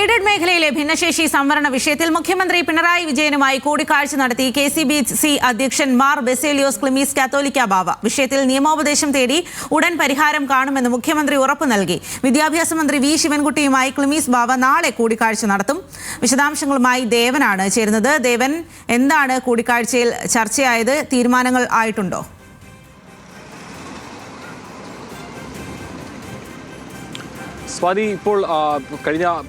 Aided മേഖലയിലെ ഭിന്നശേഷി സംവരണ വിഷയത്തിൽ മുഖ്യമന്ത്രി പിണറായി വിജയനുമായി കൂടിക്കാഴ്ച നടത്തി KCBC അധ്യക്ഷൻ മാർ ബെസേലിയോസ് ക്ലിമീസ് കാത്തോലിക്ക ബാവ. വിഷയത്തിൽ നിയമോപദേശം തേടി ഉടൻ പരിഹാരം കാണുമെന്ന് മുഖ്യമന്ത്രി ഉറപ്പു നൽകി. വിദ്യാഭ്യാസ മന്ത്രി വി ശിവൻകുട്ടിയുമായി ക്ലിമീസ് ബാവ നാളെ കൂടിക്കാഴ്ച നടത്തും. വിശദാംശങ്ങളുമായി ദേവനാണ് ചേരുന്നത്. ദേവൻ, എന്താണ് കൂടിക്കാഴ്ചയിൽ ചർച്ചയായത്? തീരുമാനങ്ങൾ ആയിട്ടുണ്ടോ? സ്വാതി, ഇപ്പോൾ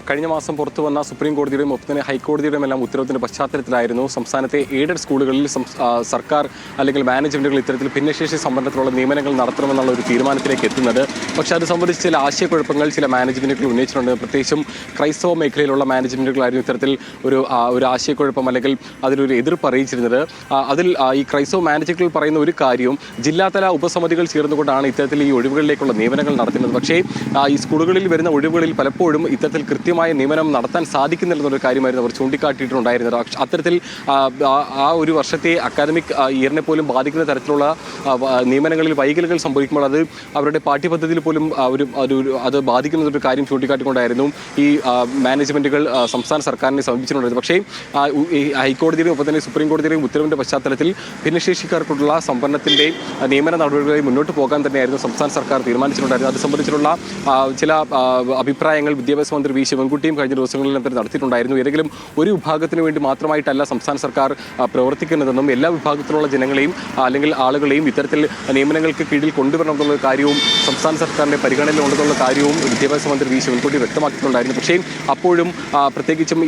കഴിഞ്ഞ മാസം പുറത്തു വന്ന സുപ്രീം കോടതിയുടെയും ഒപ്പം തന്നെ ഹൈക്കോടതിയുടെയും എല്ലാം ഉത്തരവിന്റെ പശ്ചാത്തലത്തിലായിരുന്നു സംസ്ഥാനത്തെ എയ്ഡഡ് സ്കൂളുകളിൽ സർക്കാർ അല്ലെങ്കിൽ മാനേജ്മെന്റുകൾ ഇത്തരത്തിൽ ഭിന്നശേഷി സംവരണത്തിലുള്ള നിയമനങ്ങൾ നടത്തണമെന്നുള്ള ഒരു തീരുമാനത്തിലേക്ക് എത്തുന്നത്. പക്ഷേ അത് സംബന്ധിച്ച് ചില ആശയക്കുഴപ്പങ്ങൾ ചില മാനേജ്മെന്റുകൾ ഉന്നയിച്ചിട്ടുണ്ട്. പ്രത്യേകിച്ചും ക്രൈസ്തവ മേഖലയിലുള്ള മാനേജ്മെന്റുകളായിരുന്നു ഇത്തരത്തിൽ ഒരു ആശയക്കുഴപ്പം അല്ലെങ്കിൽ അതിലൊരു എതിർപ്പ് അറിയിച്ചിരുന്നത്. അതിൽ ഈ ക്രൈസ്തവ മാനേജ്മെന്റുകൾ പറയുന്ന ഒരു കാര്യവും ജില്ലാതല ഉപസമിതികൾ ചേർന്നുകൊണ്ടാണ് ഇത്തരത്തിൽ ഈ ഒഴിവുകളിലേക്കുള്ള നിയമനങ്ങൾ നടത്തുന്നത്. പക്ഷേ ഈ സ്കൂളുകളിൽ വരുന്ന ഒഴിവുകളിൽ പലപ്പോഴും ഇത്തരത്തിൽ കൃത്യമായ നിയമനം നടത്താൻ സാധിക്കുന്നില്ലെന്നൊരു കാര്യമായിരുന്നു അവർ ചൂണ്ടിക്കാട്ടിയിട്ടുണ്ടായിരുന്നത്. അത്തരത്തിൽ ആ ഒരു വർഷത്തെ അക്കാദമിക് ഇയറിനെ പോലും ബാധിക്കുന്ന തരത്തിലുള്ള നിയമനങ്ങളിൽ വൈകലുകൾ സംഭവിക്കുമ്പോൾ അത് അവരുടെ പാഠ്യപദ്ധതിയിൽ പോലും അത് ബാധിക്കുന്നതൊരു കാര്യം ചൂണ്ടിക്കാട്ടിക്കൊണ്ടായിരുന്നു ഈ മാനേജ്മെന്റുകൾ സംസ്ഥാന സർക്കാരിനെ സമീപിച്ചിട്ടുണ്ടായിരുന്നു. പക്ഷേ ഹൈക്കോടതിയുടെയും ഒപ്പം തന്നെ സുപ്രീം കോടതിയുടെയും ഉത്തരവിന്റെ പശ്ചാത്തലത്തിൽ ഭിന്നശേഷിക്കാർക്കുള്ള സംവരണത്തിന്റെ നിയമന നടപടികളിൽ മുന്നോട്ട് പോകാൻ തന്നെയായിരുന്നു സംസ്ഥാന സർക്കാർ തീരുമാനിച്ചിട്ടുണ്ടായിരുന്നത്. അത് സംബന്ധിച്ചിട്ടുള്ള ചില അഭിപ്രായങ്ങൾ വിദ്യാഭ്യാസ മന്ത്രി വി ശിവൻകുട്ടിയും കഴിഞ്ഞ ദിവസങ്ങളിൽ നടത്തിയിട്ടുണ്ടായിരുന്നു. ഏതെങ്കിലും ഒരു വിഭാഗത്തിന് വേണ്ടി മാത്രമായിട്ടല്ല സംസ്ഥാന സർക്കാർ പ്രവർത്തിക്കുന്നതെന്നും എല്ലാ വിഭാഗത്തിലുള്ള ജനങ്ങളെയും അല്ലെങ്കിൽ ആളുകളെയും ഇത്തരത്തിൽ നിയമനങ്ങൾക്ക് കീഴിൽ കൊണ്ടുവരണമെന്നുള്ള കാര്യവും സംസ്ഥാന സർക്കാരിന്റെ പരിഗണനയിലുണ്ടെന്നുള്ള കാര്യവും വിദ്യാഭ്യാസ മന്ത്രി വി ശിവൻകുട്ടി വ്യക്തമാക്കിയിട്ടുണ്ടായിരുന്നു. പക്ഷേ അപ്പോഴും പ്രത്യേകിച്ചും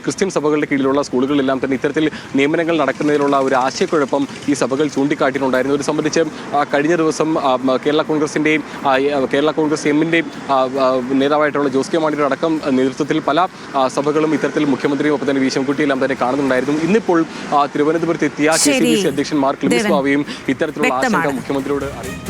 ക്രിസ്ത്യൻ സഭകളുടെ കീഴിലുള്ള സ്കൂളുകളിലെല്ലാം തന്നെ ഇത്തരത്തിൽ നിയമനങ്ങൾ നടക്കുന്നതിലുള്ള ഒരു ആശയക്കുഴപ്പം ഈ സഭകൾ ചൂണ്ടിക്കാട്ടിയിട്ടുണ്ടായിരുന്നു. ഇത് സംബന്ധിച്ച് കഴിഞ്ഞ ദിവസം കേരള കോൺഗ്രസ് എമ്മിൻ്റെയും നേതാവായിട്ടുള്ള ജോസ് കെ മാണിയുടെ അടക്കം നേതൃത്വത്തിൽ പല സഭകളും ഇത്തരത്തിൽ മുഖ്യമന്ത്രിയും ഒപ്പം തന്നെ വി ശിവൻകുട്ടിയെല്ലാം തന്നെ കാണുന്നുണ്ടായിരുന്നു. ഇന്നിപ്പോൾ തിരുവനന്തപുരത്ത് എത്തിയ KCBC അധ്യക്ഷൻ മാർ ക്ലിമീസ് ബാവയും ഇത്തരത്തിലുള്ള ആശങ്ക മുഖ്യമന്ത്രിയോട് അറിയിച്ചു.